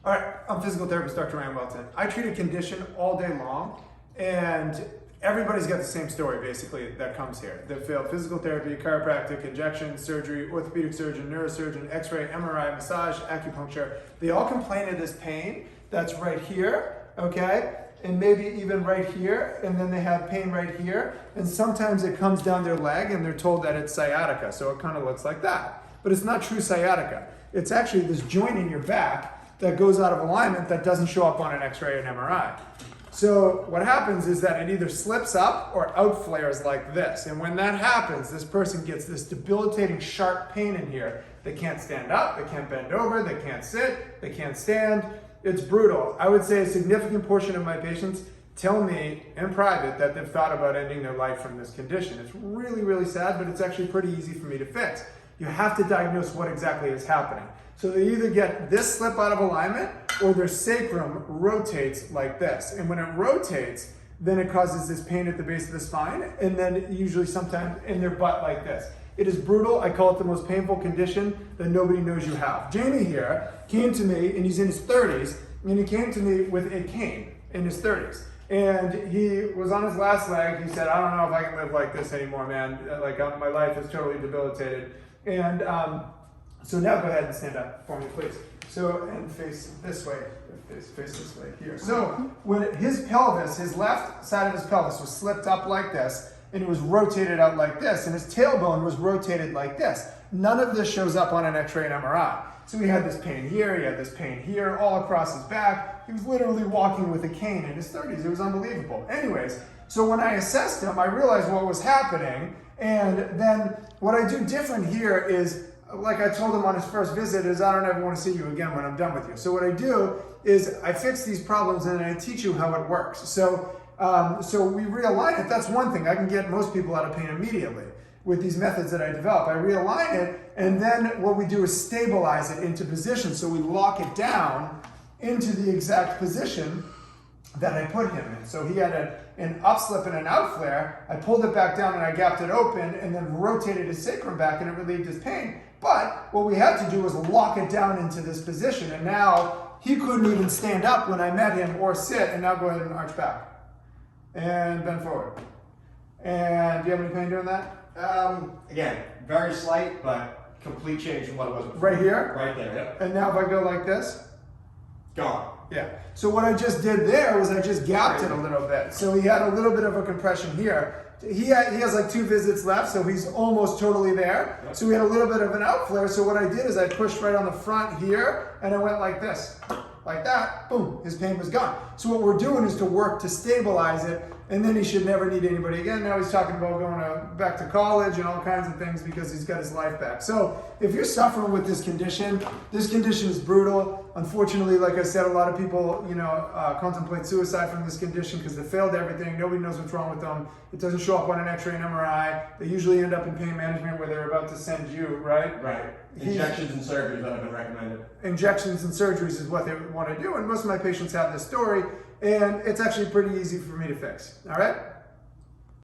All right, I'm physical therapist Dr. Ryan Whelton. I treat a condition all day long, and everybody's got the same story basically that comes here. They failed physical therapy, chiropractic, injection, surgery, orthopedic surgeon, neurosurgeon, x-ray, MRI, massage, acupuncture. They all complain of this pain that's right here, okay? And maybe even right here, and then they have pain right here, and sometimes it comes down their leg and they're told that it's sciatica, so it kind of looks like that. But it's not true sciatica. It's actually this joint in your back that goes out of alignment that doesn't show up on an x-ray and MRI. So what happens is that it either slips up or outflares like this. And when that happens, this person gets this debilitating sharp pain in here. They can't stand up, they can't bend over, they can't sit, they can't stand. It's brutal. I would say a significant portion of my patients tell me in private that they've thought about ending their life from this condition. It's really, really sad, but it's actually pretty easy for me to fix. You have to diagnose what exactly is happening. So they either get this slip out of alignment or their sacrum rotates like this. And when it rotates, then it causes this pain at the base of the spine, and then usually sometimes in their butt like this. It is brutal. I call it the most painful condition that nobody knows you have. Jamie here came to me, and he's in his 30s, and he came to me with a cane in his 30s. And he was on his last leg. He said, I don't know if I can live like this anymore, man. Like my life is totally debilitated. And so now go ahead and stand up for me, please. So, and face this way, face this way here. So when his pelvis, his left side of his pelvis was slipped up like this, and it was rotated out like this, and his tailbone was rotated like this. None of this shows up on an x-ray and MRI. So he had this pain here, he had this pain here, all across his back. He was literally walking with a cane in his 30s. It was unbelievable. Anyways, so when I assessed him, I realized what was happening, and then what I do different here is, like I told him on his first visit, is I don't ever want to see you again when I'm done with you. So what I do is I fix these problems and I teach you how it works. So we realign it. That's one thing. I can get most people out of pain immediately with these methods that I develop. I realign it, and then what we do is stabilize it into position. So we lock it down into the exact position that I put him in. So he had an upslip and an outflare. I pulled it back down and I gapped it open and then rotated his sacrum back, and it relieved his pain. But what we had to do was lock it down into this position, and now he couldn't even stand up when I met him or sit. And now go ahead and arch back and bend forward. And do you have any pain doing that? Again, very slight, but complete change from what it was before. Right here? Right there, yep. And now if I go like this? Gone. Yeah. So what I just did there was I just gapped it a little bit. So he had a little bit of a compression here. He has like 2 visits left, so he's almost totally there. Yep. So we had a little bit of an outflare. So what I did is I pushed right on the front here, and I went like this. Like that, boom, his pain was gone. So what we're doing is to work to stabilize it, and then he should never need anybody again. Now he's talking about going back to college and all kinds of things because he's got his life back. So if you're suffering with this condition is brutal. Unfortunately, like I said, a lot of people, contemplate suicide from this condition because they failed everything. Nobody knows what's wrong with them. It doesn't show up on an x-ray and MRI. They usually end up in pain management where they're about to send you, right? Right. Injections and surgeries that have been recommended. Injections and surgeries is what they want to do, and most of my patients have this story, and it's actually pretty easy for me to fix. All right?